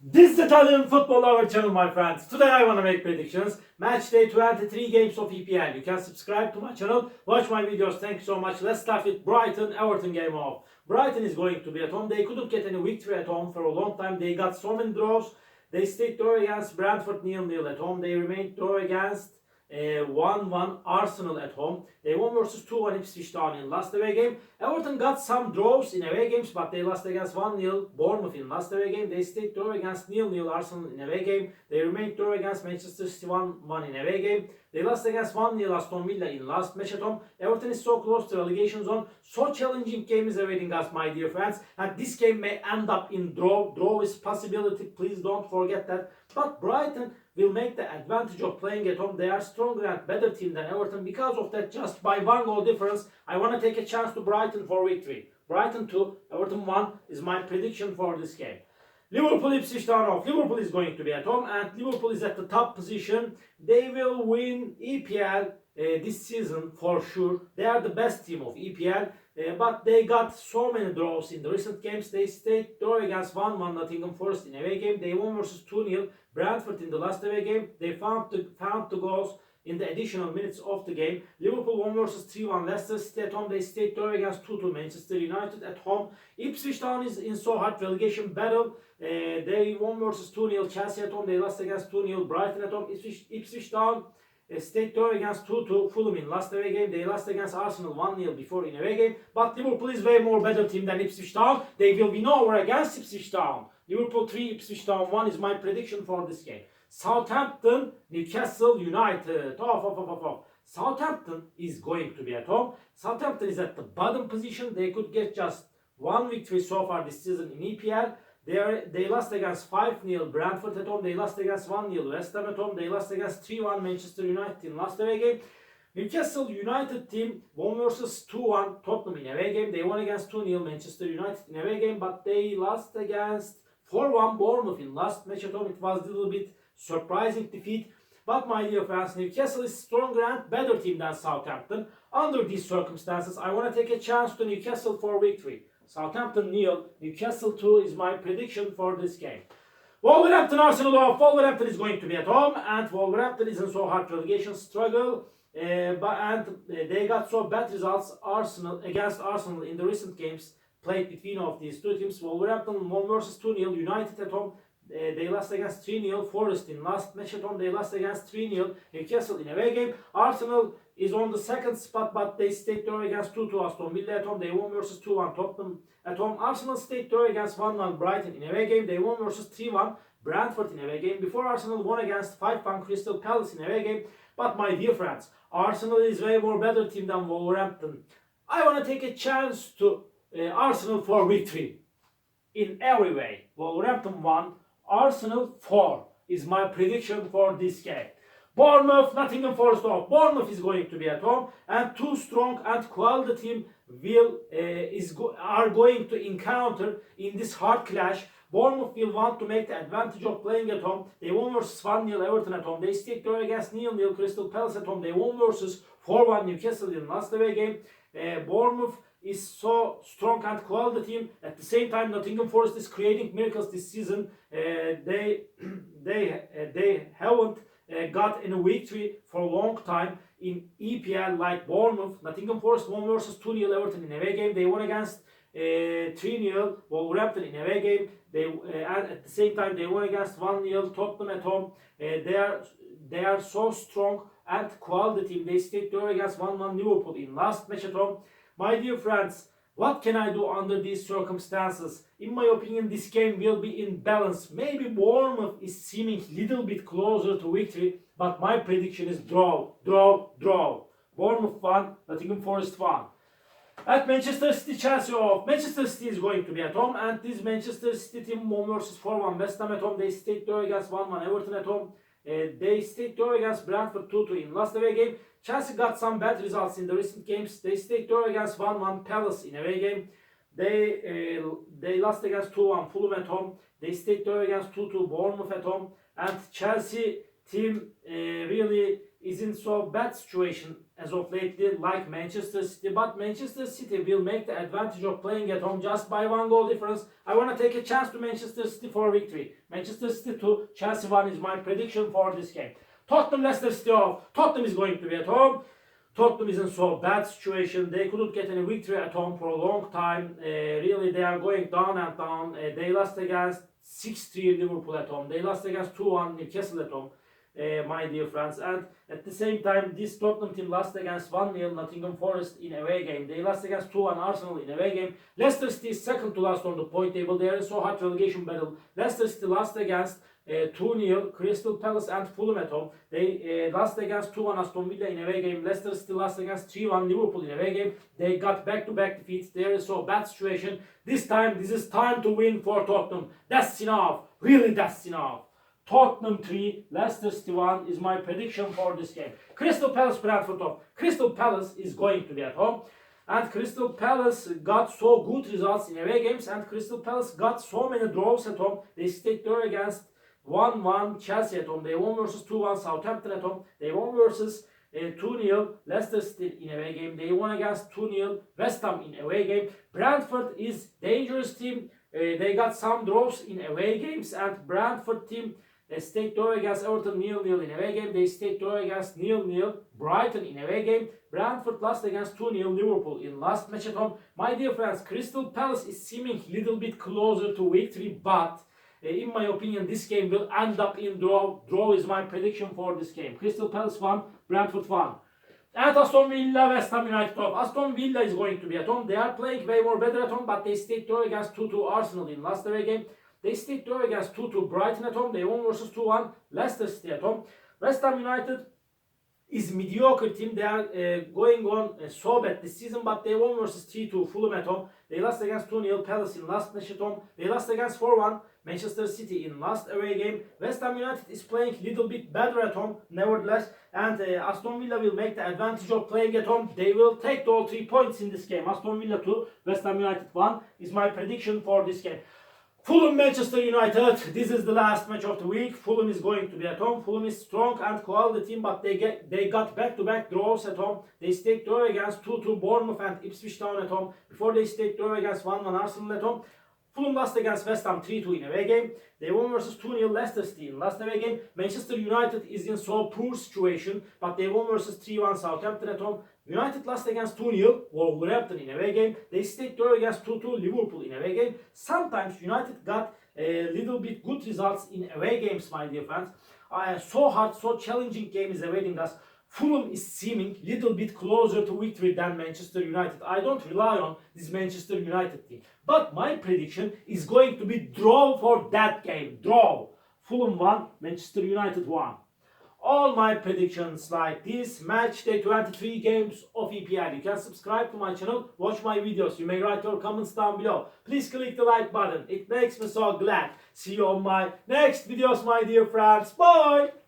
This is the Italian Football Hour channel, my friends. Today I want to make predictions. Match day 23 games of EPL. You can subscribe to my channel, watch my videos. Thank you so much. Let's start with Brighton-Everton game off. Brighton is going to be at home. They couldn't get any victory at home for a long time. They got so many draws. They stayed draw against Brentford 0-0 at home. They remained draw against 1-1 Arsenal at home. They won versus 2-1 Ipswich Town in last away game. Everton got some draws in away games, but they lost against 1-0 Bournemouth in last away game. They stayed draw against 0-0 Arsenal in away game. They remained draw against Manchester City 1-1 in away game. They lost against 1-0 Aston Villa in last match at home. Everton is so close to relegation zone. So challenging game is awaiting us, my dear friends. And this game may end up in draw. Draw is possibility. Please don't forget that. But Brighton will make the advantage of playing at home. They are stronger and better team than Everton. Because of that, just by 1 goal difference, I want to take a chance to Brighton for victory. Brighton 2, Everton 1 is my prediction for this game. Liverpool-Ipswich Town off. Liverpool is going to be at home and Liverpool is at the top position. They will win EPL this season for sure. They are the best team of EPL. But they got so many draws in the recent games. They stayed draw against 1-1 Nottingham Forest in away game. They won versus 2-0 Brentford in the last away game. They found the goals in the additional minutes of the game. Liverpool won versus 3-1 Leicester City at home. They stayed draw against 2-2 Manchester United at home. Ipswich Town is in so hard relegation battle. They won versus 2-0 Chelsea at home. They lost against 2-0 Brighton at home. Ipswich Town stayed draw against 2-2 Fulham in last away game. They lost against Arsenal 1-0 before in away game. But Liverpool is way more better team than Ipswich Town. They will win over against Ipswich Town. Liverpool 3, Ipswich Town 1 is my prediction for this game. Southampton, Newcastle United. Southampton is going to be at home. Southampton is at the bottom position. They could get just one victory so far this season in EPL. They lost against 5-0 Brentford at home. They lost against 1-0 West Ham at home. They lost against 3-1 Manchester United in last away game. Newcastle United team won versus 2-1 Tottenham in away game. They won against 2-0 Manchester United in away game, but they lost against 4-1 Bournemouth in last match at home. It was a little bit surprising defeat. But my dear friends, Newcastle is stronger and better team than Southampton. Under these circumstances, I want to take a chance to Newcastle for victory. Southampton 0, Newcastle 2 is my prediction for this game. Wolverhampton Arsenal off. Wolverhampton is going to be at home and Wolverhampton is in so hard relegation struggle. They got so bad results against Arsenal in the recent games played between of these two teams. Wolverhampton won versus 2-0 United at home. They lost against 3-0 Forest in last match at home. They lost against 3-0 Newcastle in away game. Arsenal is on the second spot, but they stayed draw against 2-2 Aston Villa at home. They won versus 2-1 Tottenham at home. Arsenal stayed draw against 1-1 Brighton in away game. They won versus 3-1 Brentford in away game. Before Arsenal won against 5-1 Crystal Palace in away game. But my dear friends, Arsenal is way more better team than Wolverhampton. I want to take a chance to Arsenal for victory in every way. Wolverhampton 1, Arsenal 4 is my prediction for this game. Bournemouth, Nottingham Forest off. Bournemouth is going to be at home and two strong and quality team are going to encounter in this hard clash. Bournemouth will want to make the advantage of playing at home. They won versus 1-0 Everton at home. They stayed draw against 0-0 Crystal Palace at home. They won versus 4-1 Newcastle in last away game. Bournemouth is so strong and quality team. At the same time, Nottingham Forest is creating miracles this season. They haven't got any victory for a long time in EPL like Bournemouth. Nottingham Forest won versus 2-0 Everton in away game. They won against 3-0 Wolverhampton in away game. And at the same time they won against 1-0 Tottenham at home. They are so strong and quality team. They stayed draw against 1-1 Liverpool in last match at home. My dear friends, what can I do under these circumstances? In my opinion, this game will be in balance. Maybe Bournemouth is seeming little bit closer to victory, but my prediction is draw. Bournemouth 1, Nottingham Forest 1. At Manchester City Chelsea off. Manchester City is going to be at home and this Manchester City team won versus 4-1 West Ham at home. They stayed draw against 1-1 Everton at home. They stayed draw against Brentford 2-2 in last away game. Chelsea got some bad results in the recent games. They stayed draw against 1-1 Palace in away game. They lost against 2-1 Fulham at home. They stayed draw against 2-2 Bournemouth at home. And Chelsea team really is in so bad situation as of lately like Manchester City, but Manchester City will make the advantage of playing at home just by 1 goal difference. I want to take a chance to Manchester City for victory. Manchester City 2, Chelsea 1 is my prediction for this game. Tottenham Leicester City off. Tottenham is going to be at home. Tottenham is in so bad situation. They couldn't get any victory at home for a long time. Really, they are going down and down. They lost against 6-3 Liverpool at home. They lost against 2-1 Newcastle at home. My dear friends, and at the same time this Tottenham team lost against 1-0 Nottingham Forest in away game. They lost against 2-1 Arsenal in away game. Leicester City is second to last on the point table. They are in so hard relegation battle. Leicester City lost against 2-0 Crystal Palace and Fulham at home. They lost against 2-1 Aston Villa in away game. Leicester City lost against 3-1 Liverpool in away game. They got back-to-back defeats. They are in so bad situation. This is time to win for Tottenham. That's enough. Really, that's enough. Tottenham 3, Leicester City 1 is my prediction for this game. Crystal Palace Brentford off. Crystal Palace is going to be at home. And Crystal Palace got so good results in away games, and Crystal Palace got so many draws at home. They stayed there against 1-1 Chelsea at home. They won versus 2-1 Southampton at home. They won versus 2-0 Leicester City in away game. They won against 2-0 West Ham in away game. Brentford is dangerous team. They got some draws in away games, and Brentford team stayed draw against Everton 0-0 in away game. They stayed draw against 0-0 Brighton in away game. Brentford lost against 2-0 Liverpool in last match at home. My dear friends, Crystal Palace is seeming a little bit closer to victory, but in my opinion, this game will end up in draw. Draw is my prediction for this game. Crystal Palace 1, Brentford 1. And Aston Villa, West Ham United off. Aston Villa is going to be at home. They are playing way more better at home, but they stayed draw against 2-2 Arsenal in last away game. They stayed draw against 2-2 Brighton at home. They won versus 2-1 Leicester City at home. West Ham United is mediocre team. They are going on so bad this season, but they won versus 3-2 Fulham at home. They lost against 2-0 Palace in last match at home. They lost against 4-1 Manchester City in last away game. West Ham United is playing a little bit better at home, nevertheless, and Aston Villa will make the advantage of playing at home. They will take all 3 points in this game. Aston Villa 2, West Ham United 1 is my prediction for this game. Fulham Manchester United, this is the last match of the week. Fulham is going to be at home. Fulham is strong and quality team, but they got back-to-back draws at home. They stayed draw against 2-2 Bournemouth and Ipswich Town at home. Before they stayed draw against 1-1 Arsenal at home. Fulham lost against West Ham 3-2 in away game. They won versus 2-0 Leicester City in last away game. Manchester United is in so poor situation, but they won versus 3-1 Southampton at home. United lost against 2-0 Wolverhampton in away game. They stayed draw against 2-2 Liverpool in away game. Sometimes United got a little bit good results in away games, my dear friends. So hard, so challenging game is awaiting us. Fulham is seeming little bit closer to victory than Manchester United. I don't rely on this Manchester United team. But my prediction is going to be draw for that game. Draw. Fulham 1, Manchester United 1. All my predictions like this, match day 23 games of EPL. You can subscribe to my channel, watch my videos. You may write your comments down below. Please click the like button. It makes me so glad. See you on my next videos, my dear friends. Bye!